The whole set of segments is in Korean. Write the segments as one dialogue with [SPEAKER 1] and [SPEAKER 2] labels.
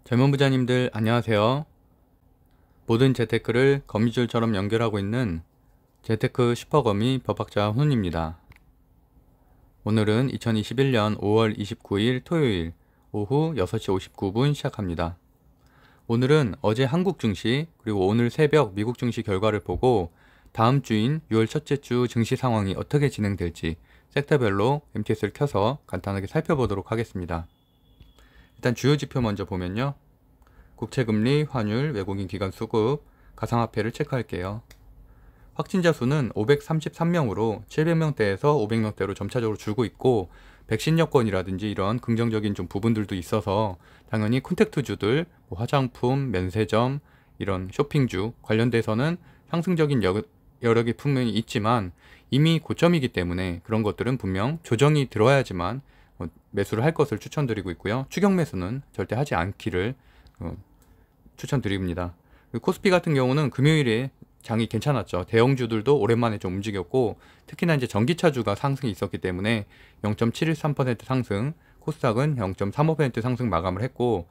[SPEAKER 1] 젊은 부자님들 안녕하세요. 모든 재테크를 거미줄처럼 연결하고 있는 재테크 슈퍼거미 법학자 훈입니다. 오늘은 2021년 5월 29일 토요일 오후 6시 59분 시작합니다. 오늘은 어제 한국 증시 그리고 오늘 새벽 미국 증시 결과를 보고 다음 주인 6월 첫째 주 증시 상황이 어떻게 진행될지 섹터별로 MTS를 켜서 간단하게 살펴보도록 하겠습니다. 일단 주요 지표 먼저 보면요. 국채금리, 환율, 외국인 기관 수급, 가상화폐를 체크할게요. 확진자 수는 533명으로 700명대에서 500명대로 점차적으로 줄고 있고 백신 여건이라든지 이런 긍정적인 좀 부분들도 있어서 당연히 콘택트주들, 화장품, 면세점, 이런 쇼핑주 관련돼서는 상승적인 여력이 분명히 있지만 이미 고점이기 때문에 그런 것들은 분명 조정이 들어야지만 매수를 할 것을 추천드리고 있고요. 추격 매수는 절대 하지 않기를 추천드립니다. 코스피 같은 경우는 금요일에 장이 괜찮았죠. 대형주들도 오랜만에 좀 움직였고 특히나 이제 전기차주가 상승이 있었기 때문에 0.713% 상승, 코스닥은 0.35% 상승 마감을 했고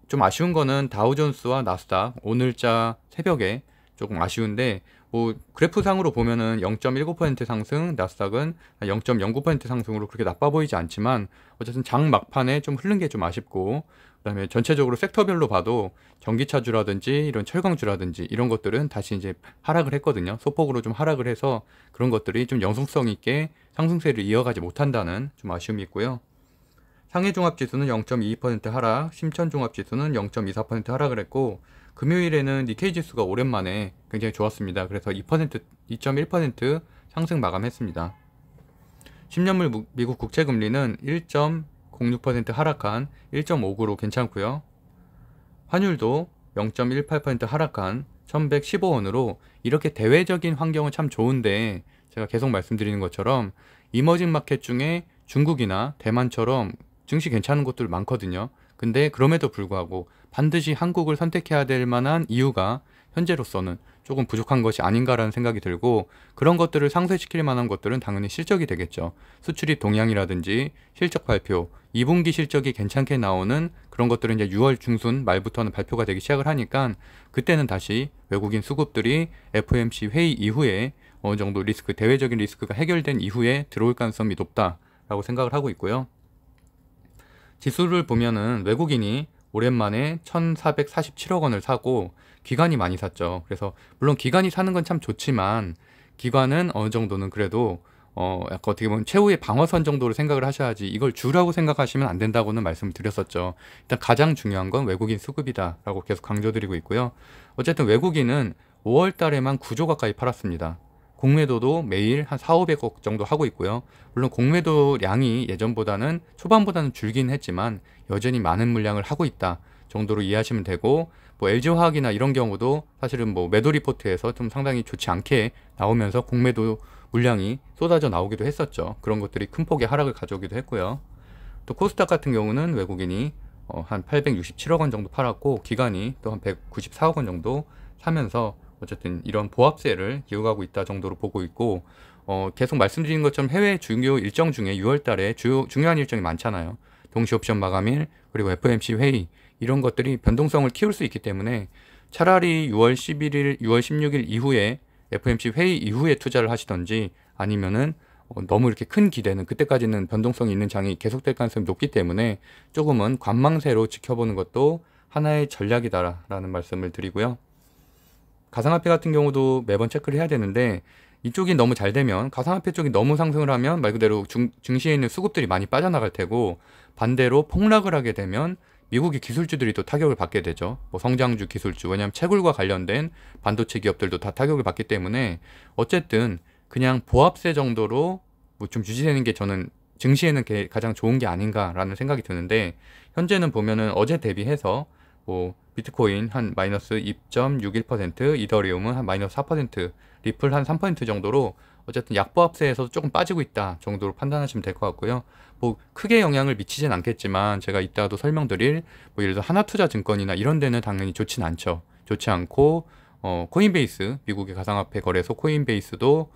[SPEAKER 1] 좀 아쉬운 거는 다우존스와 나스닥 오늘자 새벽에 조금 아쉬운데 뭐 그래프상으로 보면은 0.19% 상승, 나스닥은 0.09% 상승으로 그렇게 나빠 보이지 않지만 어쨌든 장 막판에 좀 흐른 게 좀 아쉽고 그다음에 전체적으로 섹터별로 봐도 전기차주라든지 이런 철강주라든지 이런 것들은 다시 이제 하락을 했거든요. 소폭으로 좀 하락을 해서 그런 것들이 좀 영속성 있게 상승세를 이어가지 못한다는 좀 아쉬움이 있고요. 상해종합지수는 0.22% 하락, 심천종합지수는 0.24% 하락을 했고 금요일에는 니케이 지수가 오랜만에 굉장히 좋았습니다. 그래서 2.1% 상승 마감했습니다. 10년물 미국 국채금리는 1.06% 하락한 1.59로 괜찮고요. 환율도 0.18% 하락한 1115원으로 이렇게 대외적인 환경은 참 좋은데 제가 계속 말씀드리는 것처럼 이머징 마켓 중에 중국이나 대만처럼 증시 괜찮은 곳들 많거든요. 근데 그럼에도 불구하고 반드시 한국을 선택해야 될 만한 이유가 현재로서는 조금 부족한 것이 아닌가라는 생각이 들고 그런 것들을 상쇄시킬 만한 것들은 당연히 실적이 되겠죠. 수출입 동향이라든지 실적 발표, 2분기 실적이 괜찮게 나오는 그런 것들은 이제 6월 중순 말부터는 발표가 되기 시작을 하니까 그때는 다시 외국인 수급들이 FOMC 회의 이후에 어느 정도 리스크, 대외적인 리스크가 해결된 이후에 들어올 가능성이 높다라고 생각을 하고 있고요. 지수를 보면은 외국인이 오랜만에 1447억 원을 사고 기관이 많이 샀죠. 그래서 물론 기관이 사는 건 참 좋지만 기관은 어느 정도는 그래도 약간 어떻게 보면 최후의 방어선 정도로 생각을 하셔야지 이걸 주라고 생각하시면 안 된다고는 말씀을 드렸었죠. 일단 가장 중요한 건 외국인 수급이다 라고 계속 강조드리고 있고요. 어쨌든 외국인은 5월 달에만 9조 가까이 팔았습니다. 공매도도 매일 한 4, 500억 정도 하고 있고요. 물론 공매도 량이 예전보다는 초반보다는 줄긴 했지만 여전히 많은 물량을 하고 있다 정도로 이해하시면 되고 뭐 LG화학이나 이런 경우도 사실은 뭐 매도 리포트에서 좀 상당히 좋지 않게 나오면서 공매도 물량이 쏟아져 나오기도 했었죠. 그런 것들이 큰 폭의 하락을 가져오기도 했고요. 또 코스닥 같은 경우는 외국인이 한 867억 원 정도 팔았고 기관이 또 한 194억 원 정도 사면서 어쨌든 이런 보합세를 이어가고 있다 정도로 보고 있고 계속 말씀드린 것처럼 해외 중요 일정 중에 6월 달에 중요한 일정이 많잖아요. 동시 옵션 마감일 그리고 FOMC 회의 이런 것들이 변동성을 키울 수 있기 때문에 차라리 6월 11일, 6월 16일 이후에 FOMC 회의 이후에 투자를 하시던지 아니면은 너무 이렇게 큰 기대는 그때까지는 변동성이 있는 장이 계속될 가능성이 높기 때문에 조금은 관망세로 지켜보는 것도 하나의 전략이다라는 말씀을 드리고요. 가상화폐 같은 경우도 매번 체크를 해야 되는데 이쪽이 너무 잘 되면 가상화폐 쪽이 너무 상승을 하면 말 그대로 증시에 있는 수급들이 많이 빠져나갈 테고 반대로 폭락을 하게 되면 미국의 기술주들이 또 타격을 받게 되죠. 뭐 성장주 기술주 왜냐하면 채굴과 관련된 반도체 기업들도 다 타격을 받기 때문에 어쨌든 그냥 보합세 정도로 뭐 좀 유지되는 게 저는 증시에는 가장 좋은 게 아닌가라는 생각이 드는데 현재는 보면은 어제 대비해서 뭐 비트코인 한 마이너스 2.61%, 이더리움은 한 마이너스 4%, 리플 한 3% 정도로 어쨌든 약보합세에서도 조금 빠지고 있다 정도로 판단하시면 될 것 같고요. 뭐 크게 영향을 미치진 않겠지만 제가 이따도 설명드릴 뭐 예를 들어 하나투자증권이나 이런 데는 당연히 좋진 않죠. 좋지 않고 코인베이스 미국의 가상화폐 거래소 코인베이스도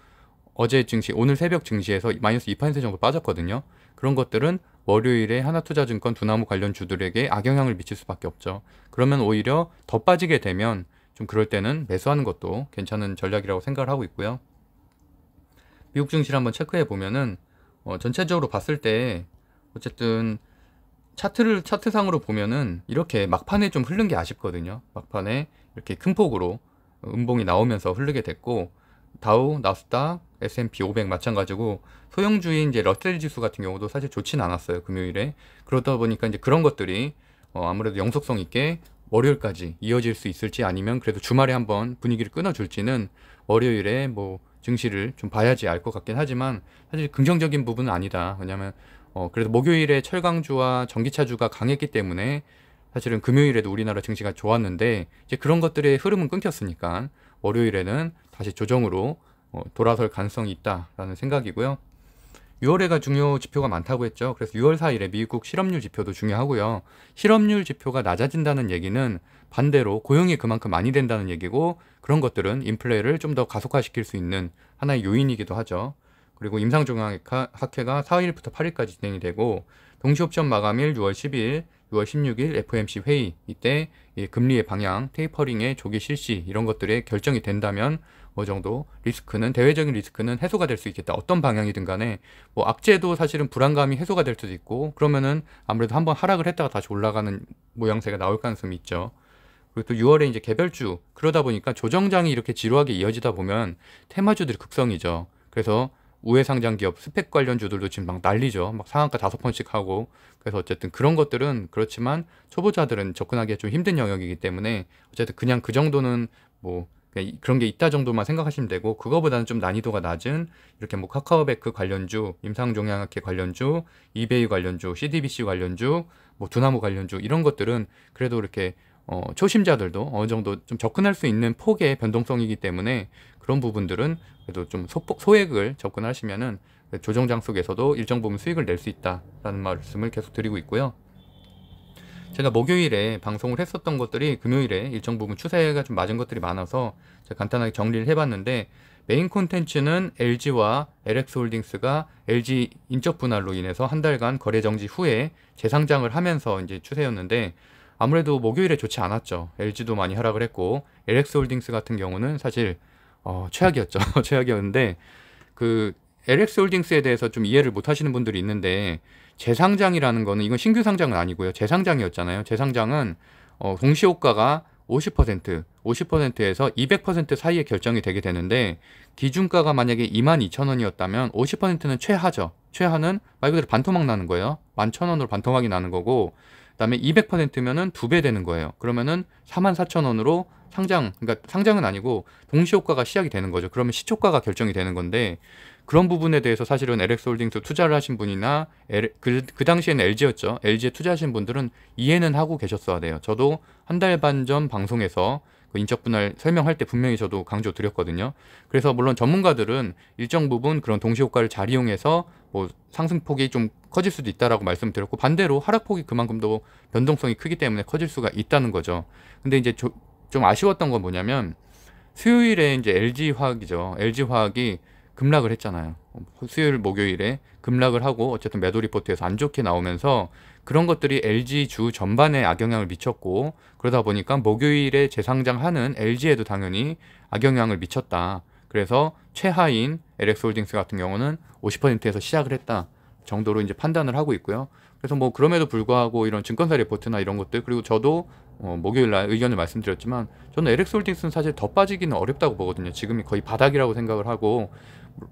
[SPEAKER 1] 어제 증시, 오늘 새벽 증시에서 마이너스 2% 정도 빠졌거든요. 그런 것들은 월요일에 하나투자증권 두나무 관련 주들에게 악영향을 미칠 수밖에 없죠. 그러면 오히려 더 빠지게 되면 좀 그럴 때는 매수하는 것도 괜찮은 전략이라고 생각을 하고 있고요. 미국 증시를 한번 체크해 보면은 전체적으로 봤을 때 어쨌든 차트상으로 보면은 이렇게 막판에 좀 흐른 게 아쉽거든요. 막판에 이렇게 큰 폭으로 음봉이 나오면서 흐르게 됐고, 다우, 나스닥, S&P 500 마찬가지고 소형주인 이제 러셀 지수 같은 경우도 사실 좋진 않았어요, 금요일에. 그러다 보니까 이제 그런 것들이 아무래도 영속성 있게 월요일까지 이어질 수 있을지, 아니면 그래도 주말에 한번 분위기를 끊어줄지는 월요일에 뭐 증시를 좀 봐야지 알 것 같긴 하지만 사실 긍정적인 부분은 아니다. 왜냐면 그래도 목요일에 철강주와 전기차주가 강했기 때문에 사실은 금요일에도 우리나라 증시가 좋았는데, 이제 그런 것들의 흐름은 끊겼으니까 월요일에는 다시 조정으로 돌아설 가능성이 있다라는 생각이고요. 6월에가 중요 지표가 많다고 했죠. 그래서 6월 4일에 미국 실업률 지표도 중요하고요. 실업률 지표가 낮아진다는 얘기는 반대로 고용이 그만큼 많이 된다는 얘기고, 그런 것들은 인플레를 좀 더 가속화시킬 수 있는 하나의 요인이기도 하죠. 그리고 임상종합학회가 4일부터 8일까지 진행이 되고, 동시옵션 마감일 6월 10일, 6월 16일 FOMC 회의, 이때 금리의 방향, 테이퍼링의 조기 실시 이런 것들에 결정이 된다면 어느 정도 리스크는, 대외적인 리스크는 해소가 될 수 있겠다. 어떤 방향이든 간에 뭐 악재도 사실은 불안감이 해소가 될 수도 있고, 그러면은 아무래도 한번 하락을 했다가 다시 올라가는 모양새가 나올 가능성이 있죠. 그리고 또 6월에 이제 개별주, 그러다 보니까 조정장이 이렇게 지루하게 이어지다 보면 테마주들이 극성이죠. 그래서 우회 상장 기업 스펙 관련주들도 지금 막 난리죠. 막 상한가 5번씩 하고. 그래서 어쨌든 그런 것들은 그렇지만 초보자들은 접근하기가 좀 힘든 영역이기 때문에 어쨌든 그냥 그 정도는 뭐 그냥 그런 게 있다 정도만 생각하시면 되고, 그거보다는 좀 난이도가 낮은 이렇게 뭐 카카오뱅크 관련주, 임상종양학회 관련주, 이베이 관련주, CDBC 관련주, 뭐 두나무 관련주 이런 것들은 그래도 이렇게 초심자들도 어느 정도 좀 접근할 수 있는 폭의 변동성이기 때문에 그런 부분들은 그래도 좀 소액을 접근하시면은 조정장 속에서도 일정 부분 수익을 낼 수 있다라는 말씀을 계속 드리고 있고요. 제가 목요일에 방송을 했었던 것들이 금요일에 일정 부분 추세가 좀 맞은 것들이 많아서 제가 간단하게 정리를 해봤는데, 메인 콘텐츠는 LG와 LX홀딩스가 LG 인적 분할로 인해서 한 달간 거래 정지 후에 재상장을 하면서 이제 추세였는데, 아무래도 목요일에 좋지 않았죠. LG도 많이 하락을 했고, LX홀딩스 같은 경우는 사실 최악이었죠. 최악이었는데, 그 LX홀딩스에 대해서 좀 이해를 못 하시는 분들이 있는데, 재상장이라는 거는, 이건 신규 상장은 아니고요. 재상장이었잖아요. 재상장은 동시호가가 50%에서 200% 사이에 결정이 되게 되는데, 기준가가 만약에 22,000원이었다면 50%는 최하죠. 최하는 말 그대로 반토막 나는 거예요. 11,000원으로 반토막이 나는 거고, 그다음에 200%면은 2배 되는 거예요. 그러면은 44,000원으로 그러니까 상장은 아니고 동시효과가 시작이 되는 거죠. 그러면 시초가가 결정이 되는 건데, 그런 부분에 대해서 사실은 LX홀딩스 투자를 하신 분이나 그 당시에는 LG였죠. LG에 투자하신 분들은 이해는 하고 계셨어야 돼요. 저도 한 달 반 전 방송에서 그 인적 분할 설명할 때 분명히 저도 강조 드렸거든요. 그래서 물론 전문가들은 일정 부분 그런 동시효과를 잘 이용해서 뭐 상승폭이 좀 커질 수도 있다라고 말씀드렸고, 반대로 하락폭이 그만큼 더 변동성이 크기 때문에 커질 수가 있다는 거죠. 근데 이제 좀 아쉬웠던 건 뭐냐면, 수요일에 이제 LG화학이죠. LG화학이 급락을 했잖아요. 수요일 목요일에 급락을 하고 어쨌든 매도 리포트에서 안 좋게 나오면서 그런 것들이 LG 주 전반에 악영향을 미쳤고, 그러다 보니까 목요일에 재상장하는 LG에도 당연히 악영향을 미쳤다. 그래서 최하인 LX홀딩스 같은 경우는 50%에서 시작을 했다 정도로 이제 판단을 하고 있고요. 그래서 뭐 그럼에도 불구하고 이런 증권사 리포트나 이런 것들, 그리고 저도 목요일 날 의견을 말씀드렸지만, 저는 LX홀딩스는 사실 더 빠지기는 어렵다고 보거든요. 지금이 거의 바닥이라고 생각을 하고,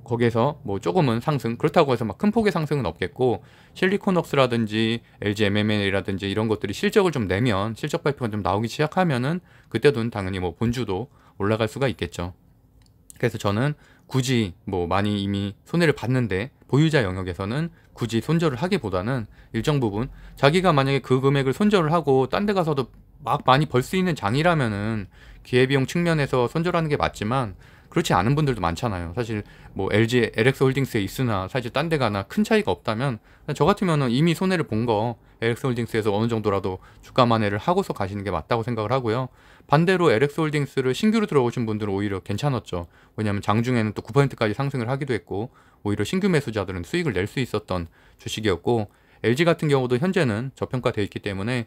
[SPEAKER 1] 거기에서 뭐 조금은 상승, 그렇다고 해서 막 큰 폭의 상승은 없겠고, 실리콘웍스라든지 LG MML이라든지 이런 것들이 실적을 좀 내면, 실적 발표가 좀 나오기 시작하면은 그때도 당연히 뭐 본주도 올라갈 수가 있겠죠. 그래서 저는 굳이 뭐 많이 이미 손해를 봤는데 보유자 영역에서는 굳이 손절을 하기보다는 일정 부분 자기가 만약에 그 금액을 손절을 하고 딴 데 가서도 막 많이 벌 수 있는 장이라면은 기회비용 측면에서 손절하는 게 맞지만, 그렇지 않은 분들도 많잖아요. 사실 뭐 LG, LX홀딩스에 있으나 사실 딴 데 가나 큰 차이가 없다면 저 같으면은 이미 손해를 본 거 LX홀딩스에서 어느 정도라도 주가 만회를 하고서 가시는 게 맞다고 생각을 하고요. 반대로 LX홀딩스를 신규로 들어오신 분들은 오히려 괜찮았죠. 왜냐하면 장중에는 또 9%까지 상승을 하기도 했고 오히려 신규 매수자들은 수익을 낼 수 있었던 주식이었고, LG 같은 경우도 현재는 저평가되어 있기 때문에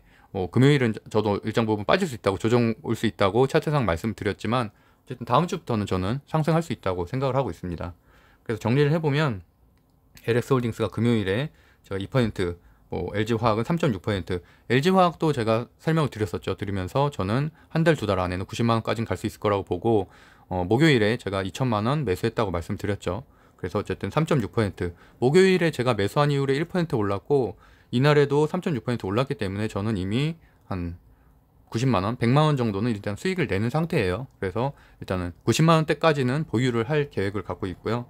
[SPEAKER 1] 금요일은 저도 일정 부분 빠질 수 있다고, 조정 올 수 있다고 차트상 말씀드렸지만 어쨌든 다음 주부터는 저는 상승할 수 있다고 생각을 하고 있습니다. 그래서 정리를 해보면 LX홀딩스가 금요일에 제가 2%, LG화학은 3.6%, LG화학도 제가 설명을 드렸었죠. 드리면서 저는 한 달, 두 달 안에는 90만 원까지는 갈 수 있을 거라고 보고, 목요일에 제가 2천만 원 매수했다고 말씀드렸죠. 그래서 어쨌든 3.6%, 목요일에 제가 매수한 이후에 1% 올랐고 이날에도 3.6% 올랐기 때문에 저는 이미 한 90만 원, 100만 원 정도는 일단 수익을 내는 상태예요. 그래서 일단은 90만 원대까지는 보유를 할 계획을 갖고 있고요.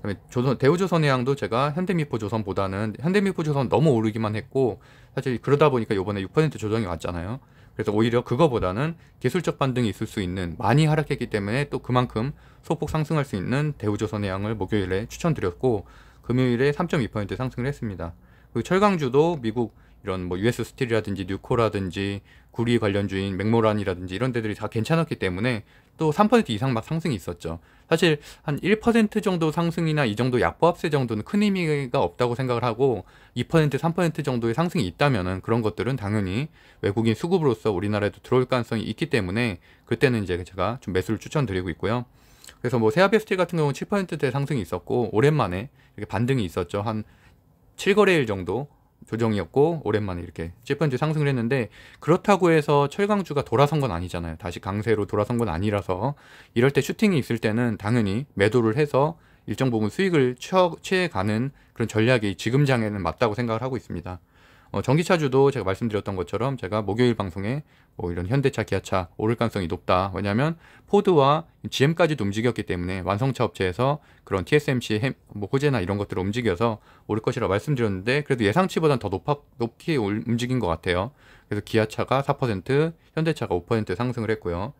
[SPEAKER 1] 그다음에 대우조선해양도 제가 현대미포조선보다는, 현대미포조선 너무 오르기만 했고 사실 그러다 보니까 요번에 6% 조정이 왔잖아요. 그래서 오히려 그거보다는 기술적 반등이 있을 수 있는, 많이 하락했기 때문에 또 그만큼 소폭 상승할 수 있는 대우조선해양을 목요일에 추천드렸고 금요일에 3.2% 상승을 했습니다. 그리고 철강주도 미국 이런 뭐 US 스틸이라든지 뉴코라든지 구리 관련주인 맥모란이라든지 이런 데들이 다 괜찮았기 때문에 또 3% 이상 막 상승이 있었죠. 사실 한 1% 정도 상승이나 이 정도 약보합세 정도는 큰 의미가 없다고 생각을 하고 2%, 3% 정도의 상승이 있다면은 그런 것들은 당연히 외국인 수급으로서 우리나라에도 들어올 가능성이 있기 때문에 그때는 이제 제가 좀 매수를 추천드리고 있고요. 그래서 뭐 세아베스틸 같은 경우는 7%대 상승이 있었고 오랜만에 이렇게 반등이 있었죠. 한 7거래일 정도 조정이었고 오랜만에 이렇게 7% 상승을 했는데, 그렇다고 해서 철강주가 돌아선 건 아니잖아요. 다시 강세로 돌아선 건 아니라서 이럴 때 슈팅이 있을 때는 당연히 매도를 해서 일정 부분 수익을 취해가는 그런 전략이 지금 장에는 맞다고 생각을 하고 있습니다. 전기차주도 제가 말씀드렸던 것처럼 제가 목요일 방송에 뭐 이런 현대차, 기아차 오를 가능성이 높다. 왜냐하면 포드와 GM까지도 움직였기 때문에 완성차 업체에서 그런 TSMC, 뭐 호재나 이런 것들을 움직여서 오를 것이라고 말씀드렸는데 그래도 예상치보다는 더 높게 움직인 것 같아요. 그래서 기아차가 4%, 현대차가 5% 상승을 했고요.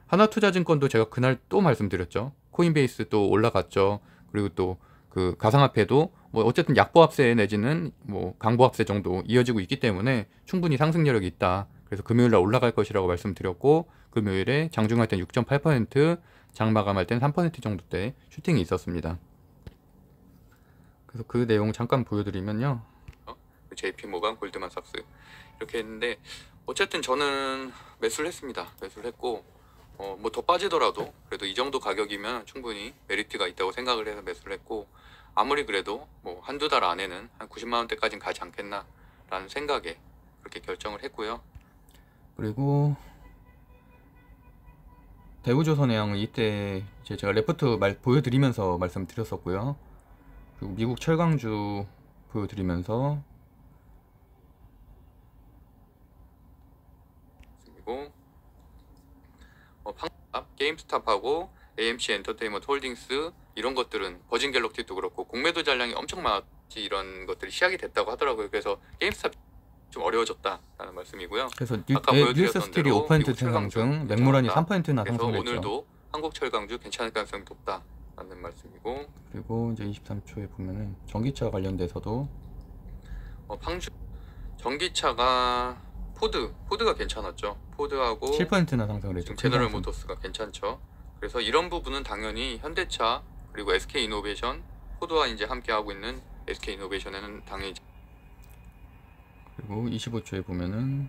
[SPEAKER 1] 하나투자증권도 제가 그날 또 말씀드렸죠. 코인베이스 또 올라갔죠. 그리고 또 그 가상화폐도 뭐 어쨌든 약보합세 내지는 뭐 강보합세 정도 이어지고 있기 때문에 충분히 상승 여력이 있다. 그래서 금요일날 올라갈 것이라고 말씀드렸고 금요일에 장중할 땐 6.8%, 장 마감할 땐 3% 정도대 슈팅이 있었습니다. 그래서 그 내용 잠깐 보여드리면요. JP모간, 골드만삭스 이렇게 했는데 어쨌든 저는 매수를 했습니다. 매수를 했고 뭐 더 빠지더라도 그래도 이 정도 가격이면 충분히 메리트가 있다고 생각을 해서 매수를 했고, 아무리 그래도 뭐 한두 달 안에는 한 90만 원대까지는 가지 않겠나 라는 생각에 그렇게 결정을 했고요. 그리고 대우조선해양은 이때 이제 제가 레포트 보여드리면서 말씀드렸었고요. 그리고 미국 철강주 보여드리면서, 그리고 게임스탑하고 AMC 엔터테인먼트 홀딩스 이런 것들은 버진 갤럭시도 그렇고 공매도 잔량이 엄청 많았지, 이런 것들이 시작이 됐다고 하더라고요. 그래서 게임스탑 좀 어려워졌다라는 말씀이고요.
[SPEAKER 2] 그래서
[SPEAKER 1] 아까
[SPEAKER 2] US 스틸이 5% 상승, 맥모란이 3%나
[SPEAKER 1] 그래서
[SPEAKER 2] 상승했죠.
[SPEAKER 1] 오늘도 한국철강주 괜찮을 가능성이 높다라는 말씀이고,
[SPEAKER 2] 그리고 이제 23초에 보면은 전기차 관련돼서도
[SPEAKER 1] 팡주 전기차가 포드가 괜찮았죠. 포드하고
[SPEAKER 2] 7%나 상승을 했죠.
[SPEAKER 1] 지금 제너럴 모터스가 괜찮죠. 그래서 이런 부분은 당연히 현대차 그리고 SK이노베이션, 포드와 이제 함께 하고 있는 SK이노베이션에는 당연히.
[SPEAKER 2] 그리고 25초에 보면은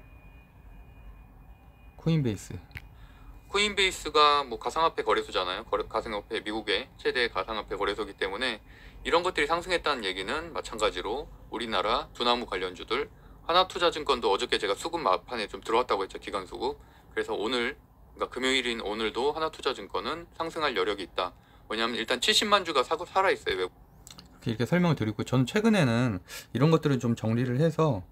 [SPEAKER 1] 코인베이스가 뭐 가상화폐 거래소잖아요. 가상화폐 미국의 최대 가상화폐 거래소이기 때문에 이런 것들이 상승했다는 얘기는 마찬가지로 우리나라 두나무 관련주들, 하나투자증권도 어저께 제가 수급 막판에 좀 들어왔다고 했죠. 기관수급. 그래서 오늘, 그러니까 금요일인 오늘도 하나투자증권은 상승할 여력이 있다. 왜냐하면 일단 70만 주가 살아있어요.
[SPEAKER 2] 이렇게 설명을 드리고, 저는 최근에는 이런 것들을 좀 정리를 해서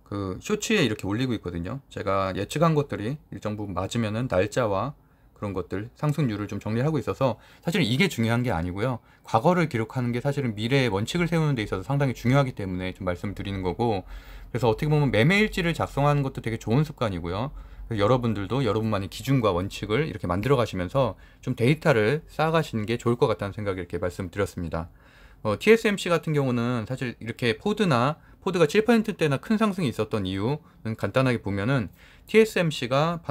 [SPEAKER 2] 그 쇼츠에 이렇게 올리고 있거든요. 제가 예측한 것들이 일정 부분 맞으면은 날짜와 그런 것들, 상승률을 좀 정리하고 있어서 사실 이게 중요한 게 아니고요. 과거를 기록하는 게 사실은 미래의 원칙을 세우는 데 있어서 상당히 중요하기 때문에 좀 말씀드리는 거고, 그래서 어떻게 보면 매매일지를 작성하는 것도 되게 좋은 습관이고요. 여러분들도 여러분만의 기준과 원칙을 이렇게 만들어 가시면서 좀 데이터를 쌓아가시는 게 좋을 것 같다는 생각을 이렇게 말씀드렸습니다. TSMC 같은 경우는 사실 이렇게 포드가 7%대나 큰 상승이 있었던 이유는 간단하게 보면은 TSMC가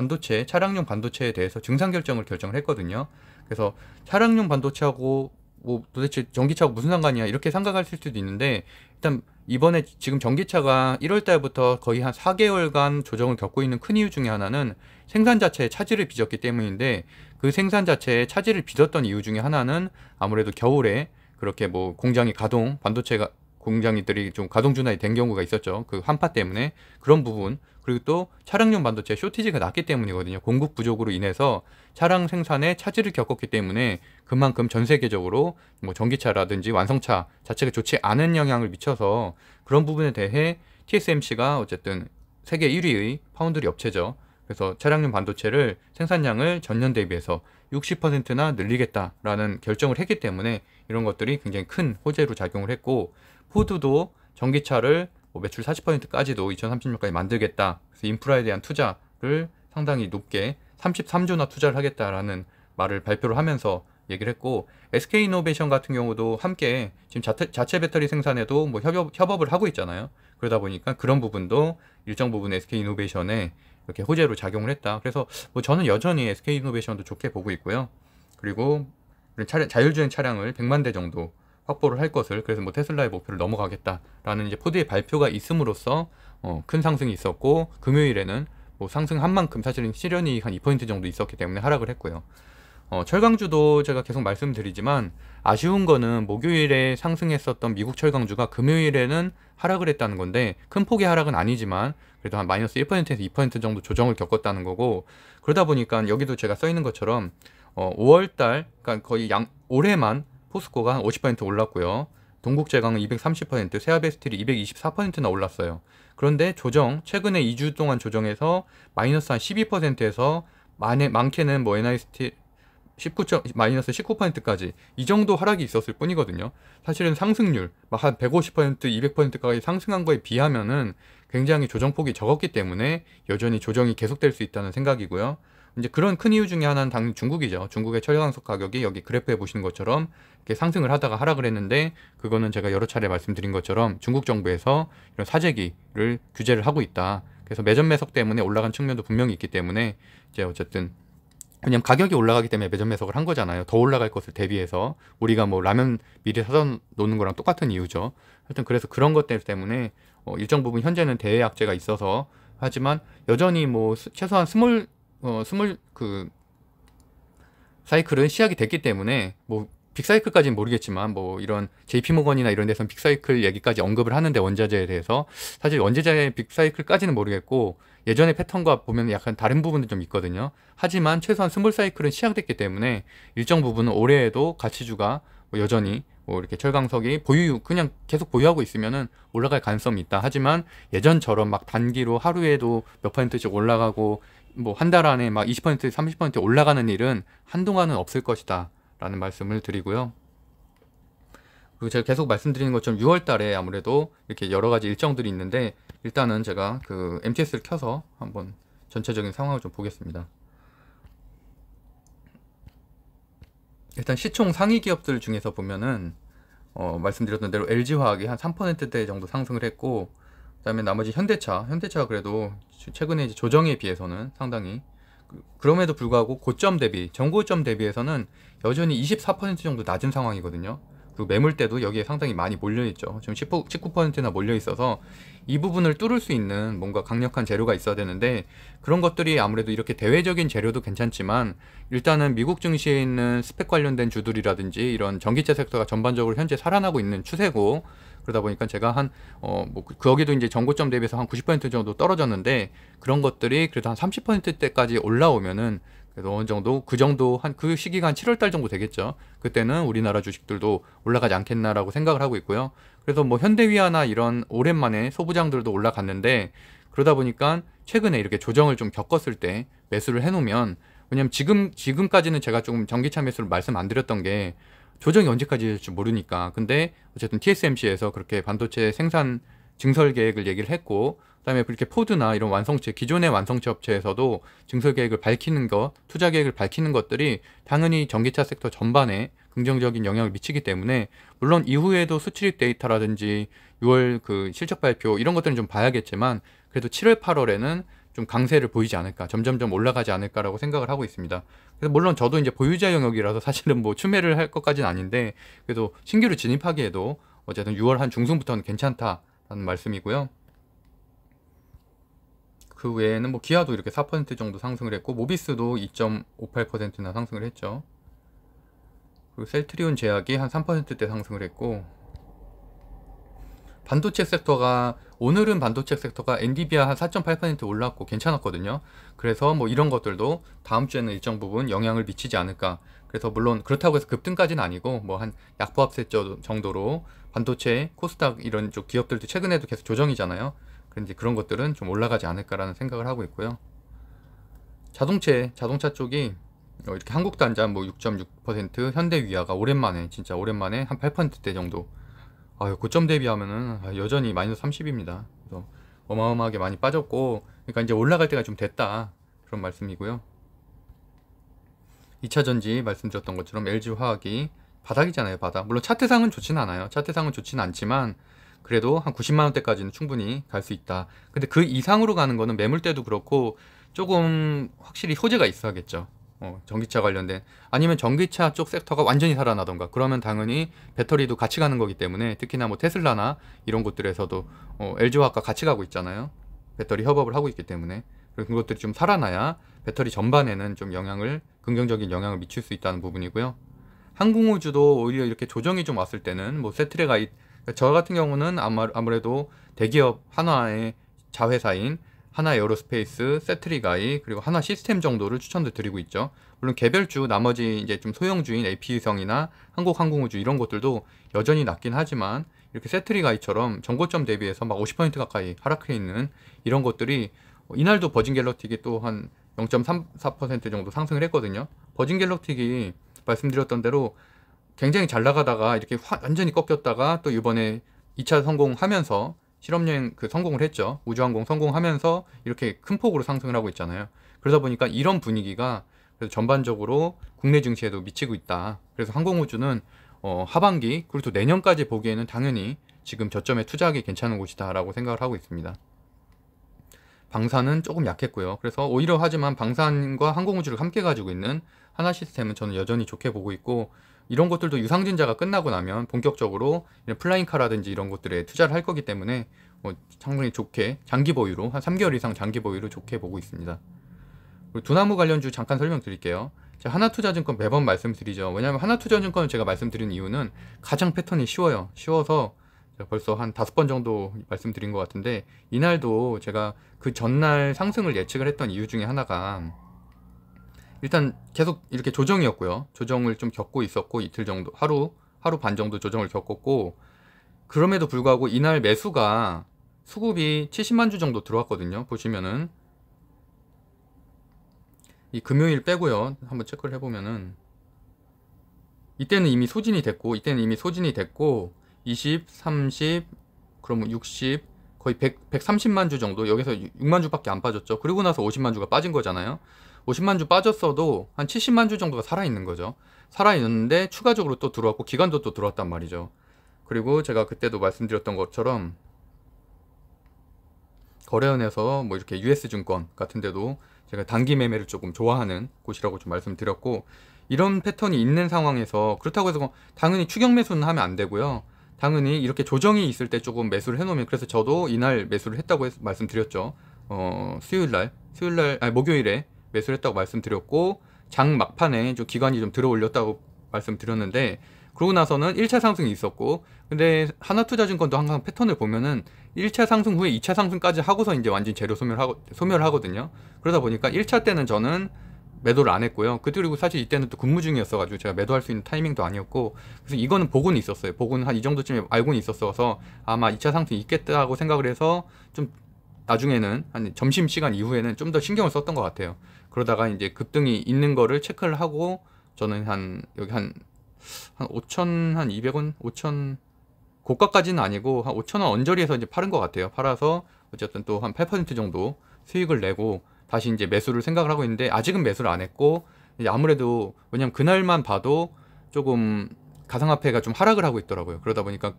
[SPEAKER 2] 차량용 반도체에 대해서 증상 결정을 했거든요. 그래서 차량용 반도체하고 뭐 도대체 전기차하고 무슨 상관이야 이렇게 생각하실 수도 있는데, 일단 이번에 지금 전기차가 1월 달부터 거의 한 4개월간 조정을 겪고 있는 큰 이유 중에 하나는 생산 자체에 차질을 빚었기 때문인데, 그 생산 자체에 차질을 빚었던 이유 중에 하나는 아무래도 겨울에 그렇게 뭐 반도체가 공장들이 좀 가동 중단이 된 경우가 있었죠. 그 한파 때문에 그런 부분, 그리고 또 차량용 반도체 쇼티지가 났기 때문이거든요. 공급 부족으로 인해서 차량 생산에 차질을 겪었기 때문에 그만큼 전 세계적으로 뭐 전기차라든지 완성차 자체가 좋지 않은 영향을 미쳐서, 그런 부분에 대해 TSMC가 어쨌든 세계 1위의 파운드리 업체죠. 그래서 차량용 반도체를 생산량을 전년 대비해서 60%나 늘리겠다라는 결정을 했기 때문에 이런 것들이 굉장히 큰 호재로 작용을 했고, 포드도 전기차를 뭐 매출 40%까지도 2030년까지 만들겠다. 그래서 인프라에 대한 투자를 상당히 높게 33조나 투자를 하겠다라는 말을 발표를 하면서 얘기를 했고, SK이노베이션 같은 경우도 함께 지금 자체 배터리 생산에도 뭐 협업을 하고 있잖아요. 그러다 보니까 그런 부분도 일정 부분 SK이노베이션에 이렇게 호재로 작용을 했다. 그래서 뭐 저는 여전히 SK이노베이션도 좋게 보고 있고요. 그리고 자율주행 차량을 100만 대 정도 확보를 할 것을, 그래서 뭐 테슬라의 목표를 넘어가겠다라는 이제 포드의 발표가 있음으로써 큰 상승이 있었고, 금요일에는 뭐 상승한 만큼 사실은 실현이 한 2% 정도 있었기 때문에 하락을 했고요. 철강주도 제가 계속 말씀드리지만 아쉬운 거는 목요일에 상승했었던 미국 철강주가 금요일에는 하락을 했다는 건데, 큰 폭의 하락은 아니지만 그래도 한 마이너스 1%에서 2% 정도 조정을 겪었다는 거고, 그러다 보니까 여기도 제가 써 있는 것처럼 5월달, 그러니까 거의 올해만 포스코가 한 50% 올랐고요. 동국제강은 230%, 세아베스틸이 224%나 올랐어요. 그런데 최근에 2주 동안 조정해서 마이너스 한 12%에서 많게는 뭐 NI스틸 마이너스 19%까지 이 정도 하락이 있었을 뿐이거든요. 사실은 상승률 막 한 150%, 200%까지 상승한 거에 비하면은 굉장히 조정폭이 적었기 때문에 여전히 조정이 계속될 수 있다는 생각이고요. 이제 그런 큰 이유 중에 하나는 당연히 중국이죠. 중국의 철강석 가격이 여기 그래프에 보시는 것처럼 이렇게 상승을 하다가 하락을 했는데, 그거는 제가 여러 차례 말씀드린 것처럼 중국 정부에서 이런 사재기를 규제를 하고 있다. 그래서 매점 매석 때문에 올라간 측면도 분명히 있기 때문에 이제 어쨌든, 왜냐면 가격이 올라가기 때문에 매점 매석을 한 거잖아요. 더 올라갈 것을 대비해서. 우리가 뭐 라면 미리 사서 놓는 거랑 똑같은 이유죠. 하여튼 그래서 그런 것들 때문에 일정 부분 현재는 대외 악재가 있어서, 하지만 여전히 뭐 최소한 스몰 사이클은 시작이 됐기 때문에, 뭐 빅사이클까지는 모르겠지만 뭐 이런 JP모건이나 이런 데서는 빅사이클 얘기까지 언급을 하는데, 원자재에 대해서 사실 원자재 빅사이클까지는 모르겠고 예전의 패턴과 보면 약간 다른 부분도 좀 있거든요. 하지만 최소한 스몰 사이클은 시작됐기 때문에 일정 부분은 올해에도 가치주가 뭐 여전히 뭐 이렇게 철강석이 그냥 계속 보유하고 있으면은 올라갈 가능성이 있다. 하지만 예전처럼 막 단기로 하루에도 몇 %씩 올라가고 뭐 한 달 안에 막 20%, 30% 올라가는 일은 한동안은 없을 것이다 라는 말씀을 드리고요. 그리고 제가 계속 말씀드리는 것처럼 6월 달에 아무래도 이렇게 여러 가지 일정들이 있는데, 일단은 제가 그 MTS를 켜서 한번 전체적인 상황을 좀 보겠습니다. 일단 시총 상위 기업들 중에서 보면은 말씀드렸던 대로 LG화학이 한 3%대 정도 상승을 했고, 그다음에 나머지 현대차가 그래도 최근에 이제 조정에 비해서는 상당히, 그럼에도 불구하고 전고점 대비해서는 여전히 24% 정도 낮은 상황이거든요. 그리고 매물대도 여기에 상당히 많이 몰려있죠. 지금 19%나 몰려있어서 이 부분을 뚫을 수 있는 뭔가 강력한 재료가 있어야 되는데, 그런 것들이 아무래도 이렇게 대외적인 재료도 괜찮지만 일단은 미국 증시에 있는 스펙 관련된 주들이라든지 이런 전기차 섹터가 전반적으로 현재 살아나고 있는 추세고, 그러다 보니까 제가 거기도 이제 전고점 대비해서 한 90% 정도 떨어졌는데, 그런 것들이 그래도 한 30%대까지 올라오면은 그래도 어느 정도 그 시기가 한 7월 달 정도 되겠죠. 그때는 우리나라 주식들도 올라가지 않겠나라고 생각을 하고 있고요. 그래서 뭐 현대위아나 이런 오랜만에 소부장들도 올라갔는데, 그러다 보니까 최근에 이렇게 조정을 좀 겪었을 때 매수를 해놓으면, 왜냐면 지금까지는 제가 조금 전기차 매수를 말씀 안 드렸던 게 조정이 언제까지 될지 모르니까. 근데 어쨌든 TSMC에서 그렇게 반도체 생산 증설 계획을 얘기를 했고,
[SPEAKER 1] 그다음에 이렇게 포드나 이런 완성체, 기존의 완성체 업체에서도 증설 계획을 밝히는 것, 투자 계획을 밝히는 것들이 당연히 전기차 섹터 전반에 긍정적인 영향을 미치기 때문에, 물론 이후에도 수출입 데이터라든지 6월 그 실적 발표 이런 것들은 좀 봐야겠지만, 그래도 7월, 8월에는 좀 강세를 보이지 않을까, 점점점 올라가지 않을까라고 생각을 하고 있습니다. 그래서 물론 저도 이제 보유자 영역이라서 사실은 뭐 추매를 할 것까지는 아닌데, 그래도 신규로 진입하기에도 어쨌든 6월 한 중순부터는 괜찮다라는 말씀이고요. 그 외에는 뭐 기아도 이렇게 4% 정도 상승을 했고, 모비스도 2.58%나 상승을 했죠. 그리고 셀트리온 제약이 한 3%대 상승을 했고, 반도체 섹터가, 오늘은 반도체 섹터가 엔비디아 한 4.8% 올랐고 괜찮았거든요. 그래서 뭐 이런 것들도 다음 주에는 일정 부분 영향을 미치지 않을까. 그래서 물론 그렇다고 해서 급등까지는 아니고 뭐 한 약보합세 정도로 반도체, 코스닥 이런 쪽 기업들도 최근에도 계속 조정이잖아요. 그런데 그런 것들은 좀 올라가지 않을까라는 생각을 하고 있고요. 자동차 쪽이 이렇게 한국단자 뭐 6.6%, 현대위아가 오랜만에, 진짜 오랜만에 한 8%대 정도. 고점 대비하면은 여전히 마이너스 30입니다. 그래서 어마어마하게 많이 빠졌고, 그러니까 이제 올라갈 때가 좀 됐다, 그런 말씀이고요. 2차전지 말씀드렸던 것처럼 LG화학이 바닥이잖아요, 바닥. 물론 차트상은 좋지는 않아요. 차트상은 좋지는 않지만 그래도 한 90만원대까지는 충분히 갈 수 있다. 근데 그 이상으로 가는 거는 매물대도 그렇고 조금 확실히 소재가 있어야겠죠. 전기차 관련된, 아니면 전기차 쪽 섹터가 완전히 살아나던가, 그러면 당연히 배터리도 같이 가는 거기 때문에, 특히나 뭐 테슬라나 이런 곳들에서도 LG화학과 같이 가고 있잖아요. 배터리 협업을 하고 있기 때문에. 그런 것들이 좀 살아나야 배터리 전반에는 좀 긍정적인 영향을 미칠 수 있다는 부분이고요. 항공우주도 오히려 이렇게 조정이 좀 왔을 때는 뭐 세트레가이, 저 같은 경우는 아무래도 대기업 한화의 자회사인 하나 에어로스페이스, 세트리가이, 그리고 하나 시스템 정도를 추천을 드리고 있죠. 물론 개별주 나머지 이제 좀 소형주인 AP위성이나 한국항공우주 이런 것들도 여전히 낮긴 하지만, 이렇게 세트리가이처럼 전고점 대비해서 막 50% 가까이 하락해 있는 이런 것들이, 이날도 버진갤럭틱이 또 한 0.34% 정도 상승을 했거든요. 버진갤럭틱이 말씀드렸던 대로 굉장히 잘 나가다가 이렇게 완전히 꺾였다가 또 이번에 2차 성공하면서 실험여행 성공을 했죠. 우주항공 성공하면서 이렇게 큰 폭으로 상승을 하고 있잖아요. 그러다 보니까 이런 분위기가 그래서 전반적으로 국내 증시에도 미치고 있다. 그래서 항공우주는 하반기, 그리고 또 내년까지 보기에는 당연히 지금 저점에 투자하기 괜찮은 곳이다 라고 생각을 하고 있습니다. 방산은 조금 약했고요. 그래서 오히려, 하지만 방산과 항공우주를 함께 가지고 있는 하나시스템은 저는 여전히 좋게 보고 있고, 이런 것들도 유상증자가 끝나고 나면 본격적으로 플라잉카라든지 이런 것들에 투자를 할 거기 때문에 상당히 좋게 장기 보유로, 한 3개월 이상 장기 보유로 좋게 보고 있습니다. 그리고 두나무 관련주 잠깐 설명드릴게요. 제가 하나투자증권 매번 말씀드리죠. 왜냐하면 하나투자증권을 제가 말씀드리는 이유는 가장 패턴이 쉬워요. 쉬워서 제가 벌써 한 5번 정도 말씀드린 것 같은데, 이날도 제가 그 전날 상승을 예측을 했던 이유 중에 하나가, 일단 계속 이렇게 조정이었고요. 조정을 좀 겪고 있었고, 이틀 정도, 하루 반 정도 조정을 겪었고, 그럼에도 불구하고 이날 매수가, 수급이 70만 주 정도 들어왔거든요. 보시면은 이 금요일 빼고요, 한번 체크를 해보면은 이때는 이미 소진이 됐고, 20, 30, 그러면 60, 거의 130만 주 정도, 여기서 6만 주밖에 안 빠졌죠. 그리고 나서 50만 주가 빠진 거잖아요. 50만 주 빠졌어도 한 70만 주 정도가 살아있는 거죠. 살아있는데 추가적으로 또 들어왔고, 기관도 또 들어왔단 말이죠. 그리고 제가 그때도 말씀드렸던 것처럼 거래원에서 뭐 이렇게 US증권 같은 데도 제가 단기 매매를 조금 좋아하는 곳이라고 좀 말씀드렸고, 이런 패턴이 있는 상황에서, 그렇다고 해서 당연히 추격 매수는 하면 안 되고요. 당연히 이렇게 조정이 있을 때 조금 매수를 해놓으면, 그래서 저도 이날 매수를 했다고 말씀드렸죠. 목요일에 매수를 했다고 말씀드렸고, 장 막판에 좀 기관이 좀 들어 올렸다고 말씀드렸는데, 그러고 나서는 1차 상승이 있었고, 근데 하나투자증권도 항상 패턴을 보면은 1차 상승 후에 2차 상승까지 하고서 이제 완전 재료 소멸을 하거든요. 그러다 보니까 1차 때는 저는 매도를 안 했고요. 그리고 사실 이때는 또 근무 중이었어가지고 제가 매도할 수 있는 타이밍도 아니었고, 그래서 이거는 보고는 있었어요. 보고는 한 이 정도쯤에 알고는 있었어서 아마 2차 상승이 있겠다고 생각을 해서, 좀 나중에는 한 점심시간 이후에는 좀 더 신경을 썼던 것 같아요. 그러다가 이제 급등이 있는 거를 체크를 하고, 저는 여기 한 5,200원, 5,000 고가까지는 아니고 한 5,000원 언저리에서 이제 파는 것 같아요. 팔아서 어쨌든 또 한 8% 정도 수익을 내고 다시 이제 매수를 생각을 하고 있는데 아직은 매수를 안 했고 이제 아무래도 왜냐면 그날만 봐도 조금 가상화폐가 좀 하락을 하고 있더라고요. 그러다 보니까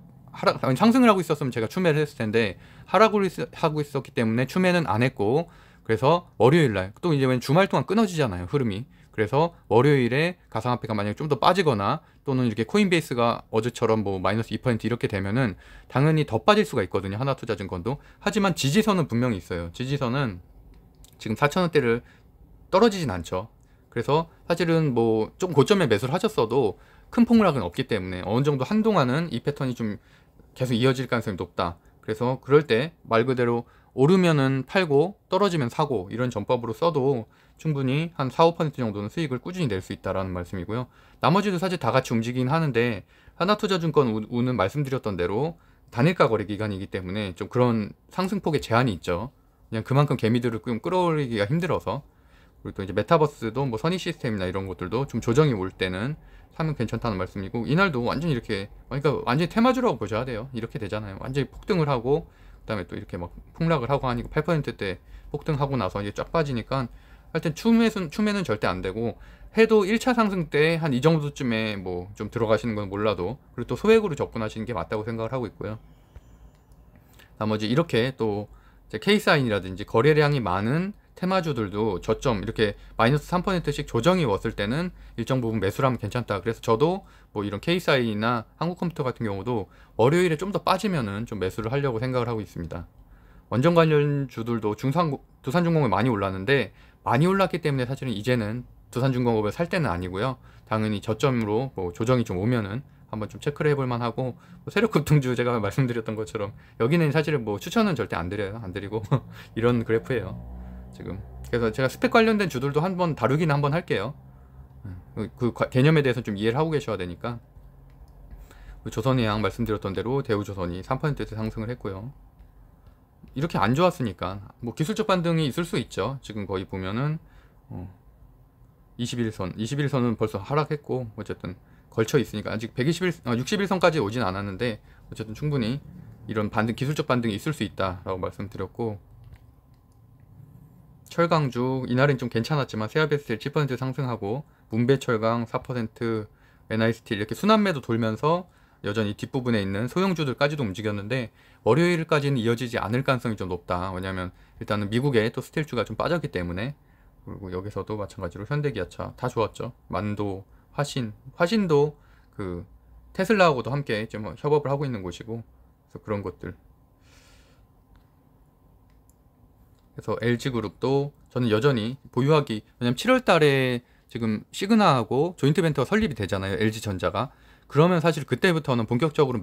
[SPEAKER 1] 상승을 하고 있었으면 제가 추매를 했을 텐데 하락을 하고 있었기 때문에 추매는 안 했고 그래서 월요일날 또 이제 주말 동안 끊어지잖아요, 흐름이. 그래서 월요일에 가상화폐가 만약에 좀 더 빠지거나 또는 이렇게 코인베이스가 어제처럼 뭐 마이너스 2% 이렇게 되면은 당연히 더 빠질 수가 있거든요, 하나투자증권도. 하지만 지지선은 분명히 있어요. 지지선은 지금 4,000원대를 떨어지진 않죠. 그래서 사실은 뭐 좀 고점에 매수를 하셨어도 큰 폭락은 없기 때문에 어느 정도 한동안은 이 패턴이 좀 계속 이어질 가능성이 높다. 그래서 그럴 때 말 그대로 오르면은 팔고 떨어지면 사고 이런 전법으로 써도 충분히 한 4~5% 정도는 수익을 꾸준히 낼 수 있다라는 말씀이고요. 나머지도 사실 다 같이 움직이긴 하는데 하나투자증권 우는 말씀드렸던 대로 단일가 거래 기간이기 때문에 좀 그런 상승폭에 제한이 있죠. 그냥 그만큼 개미들을 좀 끌어올리기가 힘들어서. 그리고 또 이제 메타버스도 뭐 선의 시스템이나 이런 것들도 좀 조정이 올 때는 사면 괜찮다는 말씀이고 이날도 완전히 이렇게 그러니까 완전히 테마주라고 보셔야 돼요. 이렇게 되잖아요. 완전히 폭등을 하고 그다음에 또 이렇게 막 폭락을 하고 하니까 8%대 폭등하고 나서 이제 쫙 빠지니까 하여튼 추매는 절대 안 되고 해도 1차 상승 때 한 이 정도쯤에 뭐 좀 들어가시는 건 몰라도 그리고 또 소액으로 접근하시는 게 맞다고 생각을 하고 있고요. 나머지 이렇게 또 K사인이라든지 거래량이 많은 테마주들도 저점 이렇게 마이너스 3%씩 조정이 왔을 때는 일정 부분 매수를 하면 괜찮다. 그래서 저도 뭐 이런 K사인이나 한국컴퓨터 같은 경우도 월요일에 좀 더 빠지면은 좀 매수를 하려고 생각을 하고 있습니다. 원전 관련주들도 두산중공업이 많이 올랐는데 많이 올랐기 때문에 사실은 이제는 두산중공업을 살 때는 아니고요. 당연히 저점으로 뭐 조정이 좀 오면은 한번 좀 체크를 해볼 만하고 뭐 세력급등주 제가 말씀드렸던 것처럼 여기는 사실은 뭐 추천은 절대 안 드려요. 안 드리고 이런 그래프예요. 지금 그래서 제가 스펙 관련된 주들도 한번 다루기는 한번 할게요. 개념에 대해서 좀 이해를 하고 계셔야 되니까. 조선해양 말씀드렸던 대로 대우조선이 3%대 상승을 했고요. 이렇게 안 좋았으니까 뭐 기술적 반등이 있을 수 있죠. 지금 거의 보면은 21선은 벌써 하락했고 어쨌든 걸쳐 있으니까 아직 61선까지 오진 않았는데 어쨌든 충분히 이런 기술적 반등이 있을 수 있다라고 말씀드렸고 철강주 이날은 좀 괜찮았지만 세아베스텔 7% 상승하고 문배철강 4% NI스틸 이렇게 순환매도 돌면서 여전히 뒷부분에 있는 소형주들까지도 움직였는데 월요일까지는 이어지지 않을 가능성이 좀 높다. 왜냐하면 일단은 미국에 또 스틸주가 좀 빠졌기 때문에. 그리고 여기서도 마찬가지로 현대기아차 다 좋았죠. 만도, 화신도 그 테슬라하고도 함께 좀 협업을 하고 있는 곳이고 그래서 그런 것들. 그래서 LG그룹도 저는 여전히 보유하기, 왜냐면 7월 달에 지금 시그나하고 조인트벤처가 설립이 되잖아요. LG전자가. 그러면 사실 그때부터는 본격적으로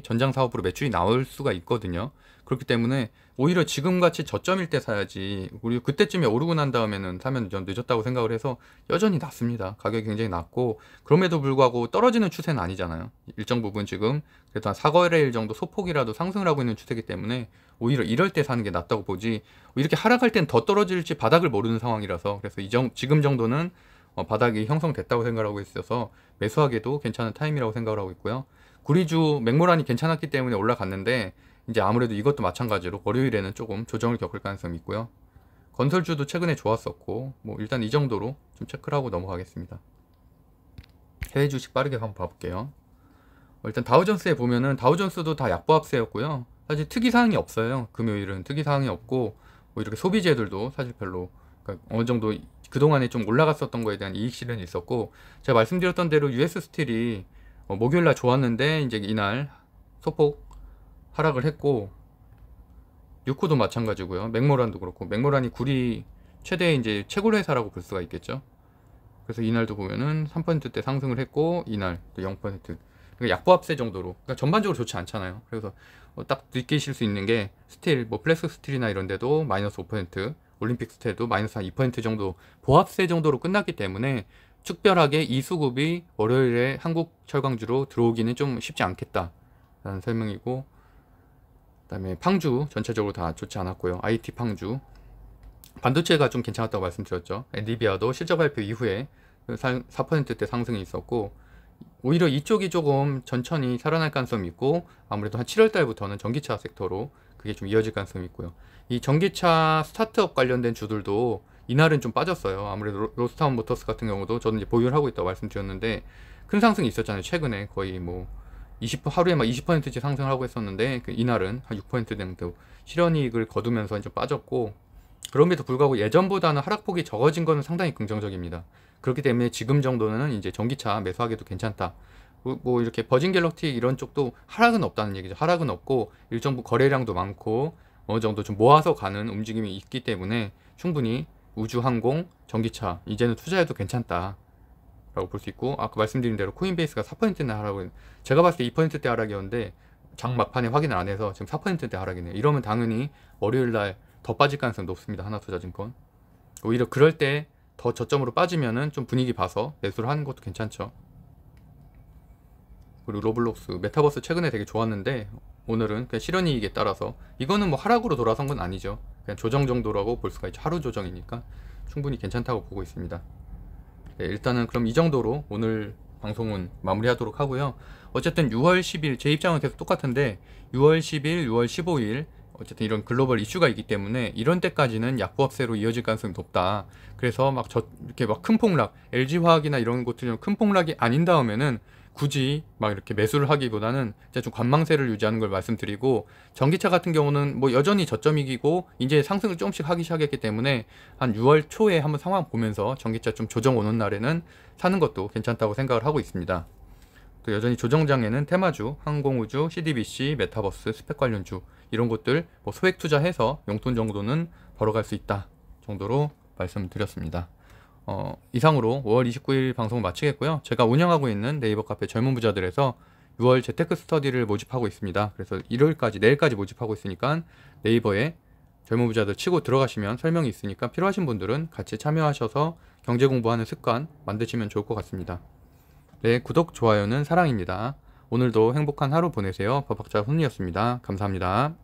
[SPEAKER 1] 전장 사업으로 매출이 나올 수가 있거든요. 그렇기 때문에 오히려 지금같이 저점일 때 사야지, 우리 그때쯤에 오르고 난 다음에는 사면 좀 늦었다고 생각을 해서 여전히 낮습니다. 가격이 굉장히 낮고 그럼에도 불구하고 떨어지는 추세는 아니잖아요. 일정 부분 지금 그래도 한 4거래일 정도 소폭이라도 상승을 하고 있는 추세이기 때문에 오히려 이럴 때 사는 게 낫다고 보지, 이렇게 하락할 땐 더 떨어질지 바닥을 모르는 상황이라서. 그래서 지금 정도는 바닥이 형성됐다고 생각하고 있어서 매수하기도 괜찮은 타임이라고 생각을 하고 있고요. 구리주 맥모란이 괜찮았기 때문에 올라갔는데 이제 아무래도 이것도 마찬가지로 월요일에는 조금 조정을 겪을 가능성이 있고요. 건설주도 최근에 좋았었고 뭐 일단 이 정도로 좀 체크를 하고 넘어가겠습니다. 해외 주식 빠르게 한번 봐볼게요. 일단 다우존스에 보면은 다우존스도 다 약보합세였고요. 사실 특이사항이 없어요. 금요일은 특이사항이 없고 뭐 이렇게 소비재들도 사실 별로, 그러니까 어느 정도 그동안에 좀 올라갔었던 거에 대한 이익 실현이 있었고, 제가 말씀드렸던 대로 US 스틸이 목요일날 좋았는데 이제 이날 소폭 하락을 했고, 유코도 마찬가지고요. 맥모란도 그렇고, 맥모란이 구리 최대 이제 최고 회사라고 볼 수가 있겠죠. 그래서 이날도 보면은 3%대 상승을 했고 이날 또 0%. 그러니까 약보합세 정도로, 그러니까 전반적으로 좋지 않잖아요. 그래서 딱 느끼실 수 있는 게 스틸, 뭐 플렉스 스틸이나 이런 데도 마이너스 5%, 올림픽 스틸도 마이너스 한 2% 정도 보합세 정도로 끝났기 때문에 특별하게 이 수급이 월요일에 한국 철강주로 들어오기는 좀 쉽지 않겠다라는 설명이고, 그다음에 팡주 전체적으로 다 좋지 않았고요. IT 팡주 반도체가 좀 괜찮았다고 말씀드렸죠. 엔비디아도 실적 발표 이후에 4%대 상승이 있었고, 오히려 이쪽이 조금 천천히 살아날 가능성이 있고, 아무래도 한 7월 달부터는 전기차 섹터로 그게 좀 이어질 가능성이 있고요. 이 전기차 스타트업 관련된 주들도 이날은 좀 빠졌어요. 아무래도 로스타운 모터스 같은 경우도 저는 이제 보유를 하고 있다고 말씀드렸는데, 큰 상승이 있었잖아요. 최근에 거의 뭐 하루에 막 20%씩 상승을 하고 했었는데, 이날은 한 6% 정도 실현이익을 거두면서 이제 빠졌고, 그럼에도 불구하고 예전보다는 하락폭이 적어진 거는 상당히 긍정적입니다. 그렇기 때문에 지금 정도는 이제 전기차 매수하기도 괜찮다. 뭐 이렇게 버진 갤럭틱 이런 쪽도 하락은 없다는 얘기죠. 하락은 없고 일정 부 거래량도 많고 어느 정도 좀 모아서 가는 움직임이 있기 때문에 충분히 우주, 항공, 전기차 이제는 투자해도 괜찮다 라고 볼 수 있고, 아까 말씀드린 대로 코인베이스가 4%나 하락을, 제가 봤을 때 2%대 하락이었는데 장 막판에 확인을 안 해서 지금 4%대 하락이네요. 이러면 당연히 월요일날 더 빠질 가능성이 높습니다. 하나투자증권. 오히려 그럴 때 더 저점으로 빠지면은 좀 분위기 봐서 매수를 하는 것도 괜찮죠. 그리고 로블록스 메타버스 최근에 되게 좋았는데 오늘은 그냥 실현이익에 따라서, 이거는 뭐 하락으로 돌아선 건 아니죠. 그냥 조정 정도라고 볼 수가 있죠. 하루 조정이니까 충분히 괜찮다고 보고 있습니다. 네, 일단은 그럼 이 정도로 오늘 방송은 마무리하도록 하고요. 어쨌든 6월 10일 제 입장은 계속 똑같은데 6월 10일, 6월 15일 어쨌든 이런 글로벌 이슈가 있기 때문에 이런 때까지는 약보합세로 이어질 가능성이 높다. 그래서 막 이렇게 막 큰 폭락, LG화학이나 이런 곳들은 큰 폭락이 아닌 다음에는 굳이 막 이렇게 매수를 하기보다는 이제 좀 관망세를 유지하는 걸 말씀드리고, 전기차 같은 경우는 뭐 여전히 저점이기고 이제 상승을 조금씩 하기 시작했기 때문에 한 6월 초에 한번 상황 보면서 전기차 좀 조정 오는 날에는 사는 것도 괜찮다고 생각을 하고 있습니다. 또 여전히 조정장에는 테마주, 항공우주, CDBC, 메타버스, 스펙 관련주 이런 것들 뭐 소액 투자해서 용돈 정도는 벌어갈 수 있다 정도로 말씀드렸습니다. 이상으로 5월 29일 방송을 마치겠고요. 제가 운영하고 있는 네이버 카페 젊은 부자들에서 6월 재테크 스터디를 모집하고 있습니다. 그래서 일요일까지, 내일까지 모집하고 있으니까 네이버에 젊은 부자들 치고 들어가시면 설명이 있으니까 필요하신 분들은 같이 참여하셔서 경제 공부하는 습관 만드시면 좋을 것 같습니다. 네, 구독, 좋아요는 사랑입니다. 오늘도 행복한 하루 보내세요. 법학자 훈이었습니다. 감사합니다.